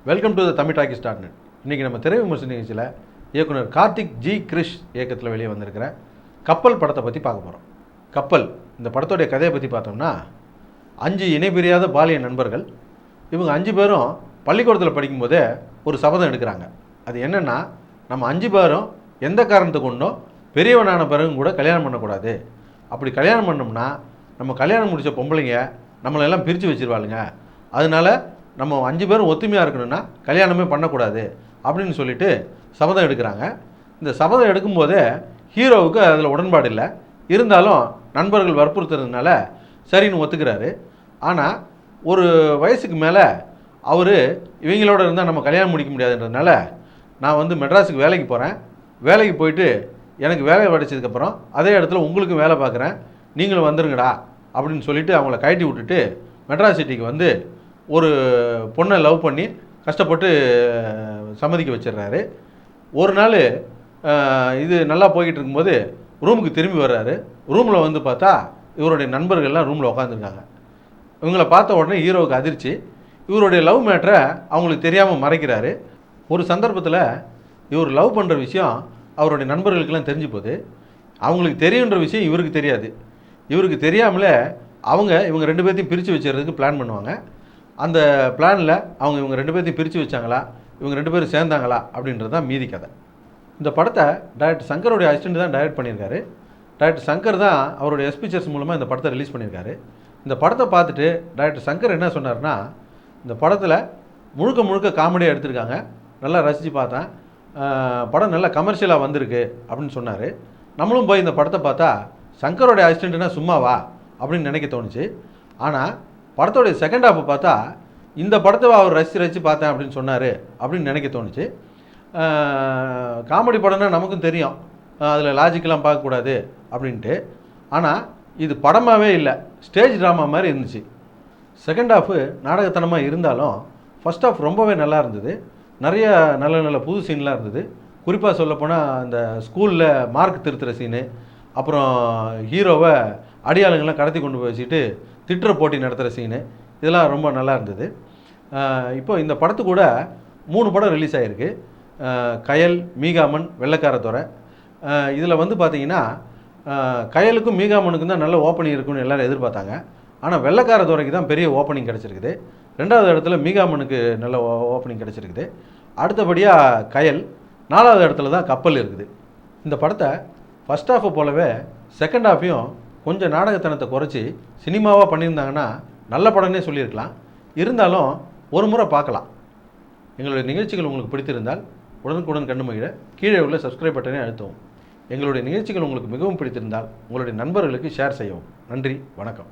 Welcome to the Tamil talkie start net. இன்றைக்கி நம்ம திரை விமர்சன நிகழ்ச்சியில் இயக்குனர் கார்த்திக் ஜி கிரிஷ் இயக்கத்தில் வெளியே வந்திருக்கிற கப்பல் படத்தை பற்றி பார்க்க போகிறோம். கப்பல் இந்த படத்தோடைய கதையை பற்றி பார்த்தோம்னா, 5 இணைபிரியாத பாலிய நண்பர்கள். இவங்க 5 பேரும் பள்ளிக்கூடத்தில் படிக்கும்போதே ஒரு சபதம் எடுக்கிறாங்க. அது என்னென்னா, நம்ம 5 பேரும் எந்த காரணத்தை கொண்டும் பெரியவனான பிறகும் கூட கல்யாணம் பண்ணக்கூடாது. அப்படி கல்யாணம் பண்ணோம்னா நம்ம கல்யாணம் முடித்த பொம்பளைங்க நம்மளெல்லாம் பிரித்து வச்சுருவாளுங்க. அதனால நம்ம 5 பேரும் ஒத்துமையாக இருக்கணும்னா கல்யாணமே பண்ணக்கூடாது அப்படின்னு சொல்லிட்டு சபதம் எடுக்கிறாங்க. இந்த சபதம் எடுக்கும்போதே ஹீரோவுக்கு அதில் உடன்பாடு இல்லை. இருந்தாலும் நண்பர்கள் வற்புறுத்துறதுனால சரின்னு ஒத்துக்கிறாரு. ஆனால் ஒரு வயசுக்கு மேலே அவர் இவங்களோட இருந்தால் நம்ம கல்யாணம் முடிக்க முடியாதுன்றதுனால, நான் மெட்ராஸுக்கு வேலைக்கு போகிறேன், வேலைக்கு போயிட்டு எனக்கு வேலை கிடைச்சதுக்கப்புறம் அதே இடத்துல உங்களுக்கும் வேலை பார்க்குறேன், நீங்களும் வந்துருங்கடா அப்படின்னு சொல்லிட்டு அவங்கள கழட்டி விட்டுட்டு மெட்ராஸ் சிட்டிக்கு ஒரு பொண்ணை லவ் பண்ணி கஷ்டப்பட்டு சம்மதிக்க வச்சிடுறாரு. ஒரு நாள் இது நல்லா போய்கிட்டு இருக்கும்போது ரூமுக்கு திரும்பி வர்றாரு. ரூமில் பார்த்தா இவருடைய நண்பர்கள்லாம் ரூமில் உட்காந்துருக்காங்க. இவங்களை பார்த்த உடனே ஹீரோவுக்கு அதிர்ச்சி. இவருடைய லவ் மேட்டரை அவங்களுக்கு தெரியாமல் மறைக்கிறாரு. ஒரு சந்தர்ப்பத்தில் இவர் லவ் பண்ணுற விஷயம் அவருடைய நண்பர்களுக்கெல்லாம் தெரிஞ்சு போகுது. அவங்களுக்கு தெரியுன்ற விஷயம் இவருக்கு தெரியாது. இவருக்கு தெரியாமலே இவங்க 2 பேர்த்தையும் பிரித்து வச்சுறதுக்கு பிளான் பண்ணுவாங்க. அந்த பிளானில் இவங்க 2 பேர்த்தையும் பிரித்து வச்சாங்களா, இவங்க 2 பேரும் சேர்ந்தாங்களா அப்படின்றது தான் மீதி கதை. இந்த படத்தை டைரக்டர் சங்கருடைய அசிஸ்டண்ட் தான் டைரக்ட் பண்ணியிருக்காரு. டைரக்டர் சங்கர் தான் அவருடைய எஸ்பிச்சர்ஸ் மூலமாக இந்த படத்தை ரிலீஸ் பண்ணியிருக்காரு. இந்த படத்தை பார்த்துட்டு டைரக்டர் சங்கர் என்ன சொன்னார்னா, இந்த படத்தில் முழுக்க காமெடியாக எடுத்திருக்காங்க, நல்லா ரசித்து பார்த்தேன், படம் நல்லா கமர்ஷியலாக வந்திருக்கு அப்படின்னு சொன்னார். நம்மளும் போய் இந்த படத்தை பார்த்தா சங்கருடைய அசிஸ்டண்ட்னா சும்மாவா அப்படின்னு நினைக்க தோணுச்சு. ஆனால் படத்தோடைய செகண்ட் ஹாஃபை பார்த்தா இந்த படத்தை அவர் ரசித்து பார்த்தேன் அப்படின்னு சொன்னார் அப்படின்னு நினைக்க தோணுச்சு. காமெடி படம்னா நமக்கும் தெரியும், அதில் லாஜிக்கெலாம் பார்க்கக்கூடாது அப்படின்ட்டு. ஆனால் இது படமாகவே இல்லை, ஸ்டேஜ் ட்ராமா மாதிரி இருந்துச்சு. செகண்ட் ஹாஃபு நாடகத்தனமாக இருந்தாலும் ஃபஸ்ட் ஹாஃப் ரொம்பவே நல்லா இருந்தது. நிறைய நல்ல புது சீன்லாம் இருந்தது. குறிப்பாக சொல்லப்போனால் அந்த ஸ்கூலில் மார்க் திருத்துகிற சீனு, அப்புறம் ஹீரோவை அடியாளுங்கள்லாம் கடத்தி கொண்டு போய் வச்சுட்டு திட்டுற போட்டி நடத்துகிற சீனு, இதெல்லாம் ரொம்ப நல்லா இருந்தது. இப்போ இந்த படத்து கூட 3 படம் ரிலீஸ் ஆகிருக்கு. கயல், மீகாமன், வெள்ளைக்காரத்துறை. இதில் பார்த்தீங்கன்னா கயலுக்கும் மீகாமனுக்கும் தான் நல்ல ஓப்பனிங் இருக்குன்னு எல்லோரும் எதிர்பார்த்தாங்க. ஆனால் வெள்ளைக்காரத்துறைக்கு தான் பெரிய ஓப்பனிங் கிடச்சிருக்குது. 2வது இடத்துல மீகாமனுக்கு நல்ல ஓப்பனிங் கிடச்சிருக்குது. அடுத்தபடியாக கயல், 4வது இடத்துல தான் கப்பல் இருக்குது. இந்த படத்தை ஃபஸ்ட் ஹாஃபை போலவே செகண்ட் ஹாஃபையும் கொஞ்சம் நாடகத்தனத்தை குறைச்சி சினிமாவாக பண்ணியிருந்தாங்கன்னா நல்ல படம்னே சொல்லியிருக்கலாம். இருந்தாலும் ஒரு முறை பார்க்கலாம். எங்களுடைய நிகழ்ச்சிகள் உங்களுக்கு பிடித்திருந்தால் உடனுக்குடன் கண்டு மகிழ கீழே உள்ள சப்ஸ்கிரைப் பட்டனை அழுத்தவும். எங்களுடைய நிகழ்ச்சிகள் உங்களுக்கு மிகவும் பிடித்திருந்தால் உங்களுடைய நண்பர்களுக்கு ஷேர் செய்யவும். நன்றி, வணக்கம்.